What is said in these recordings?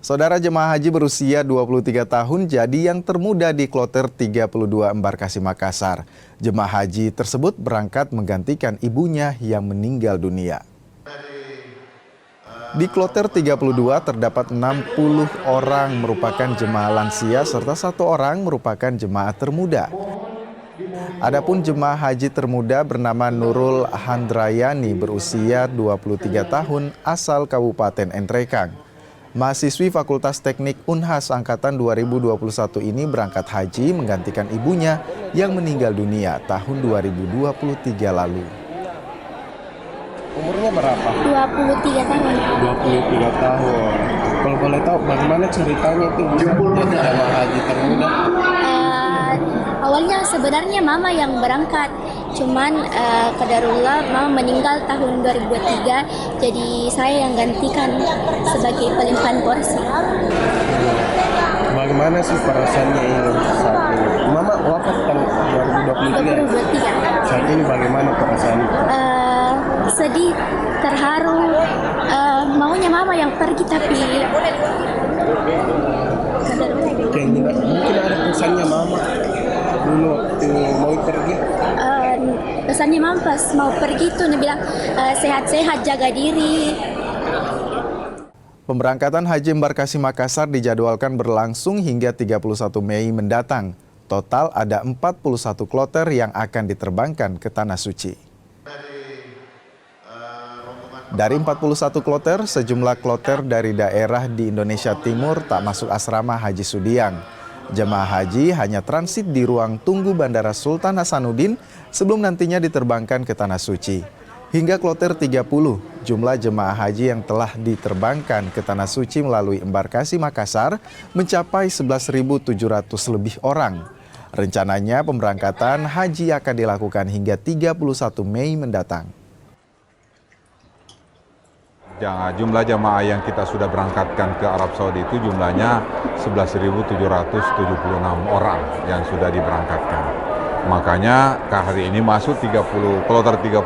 Saudara jemaah haji berusia 23 tahun jadi yang termuda di kloter 32 Embarkasi Makassar. Jemaah haji tersebut berangkat menggantikan ibunya yang meninggal dunia. Di kloter 32 terdapat 60 orang merupakan jemaah lansia serta 1 orang merupakan jemaah termuda. Adapun jemaah haji termuda bernama Nurul Handrayani berusia 23 tahun asal Kabupaten Entrekang. Mahasiswi Fakultas Teknik Unhas Angkatan 2021 ini berangkat haji menggantikan ibunya yang meninggal dunia tahun 2023 lalu. Umurnya berapa? 23 tahun. 23 tahun. Kalau boleh tahu bagaimana ceritanya itu bisa jadi jemaah haji termuda? Awalnya sebenarnya mama yang berangkat, cuman qadarullah mama meninggal tahun 2023, jadi saya yang gantikan sebagai pelimpahan porsi. Bagaimana sih perasaannya ini saat ini? Mama wafat tahun 2023. Saat ini bagaimana perasaannya? Sedih, terharu, maunya mama yang pergi tapi Mungkin ada pesannya mama dulu waktu mau pergi. Pesannya mama pas mau pergi tuh dia bilang sehat-sehat, jaga diri. Pemberangkatan haji Embarkasi Makassar dijadwalkan berlangsung hingga 31 Mei mendatang. Total ada 41 kloter yang akan diterbangkan ke Tanah Suci. Dari 41 kloter, sejumlah kloter dari daerah di Indonesia Timur tak masuk asrama Haji Sudiang. Jemaah haji hanya transit di ruang tunggu Bandara Sultan Hasanuddin sebelum nantinya diterbangkan ke Tanah Suci. Hingga kloter 30, jumlah jemaah haji yang telah diterbangkan ke Tanah Suci melalui Embarkasi Makassar mencapai 11.700 lebih orang. Rencananya pemberangkatan haji akan dilakukan hingga 31 Mei mendatang. Jumlah jamaah yang kita sudah berangkatkan ke Arab Saudi itu jumlahnya 11.776 orang yang sudah diberangkatkan. Makanya hari ini masuk kloter 32,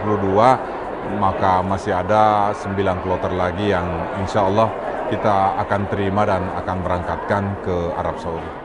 maka masih ada 9 kloter lagi yang insya Allah kita akan terima dan akan berangkatkan ke Arab Saudi.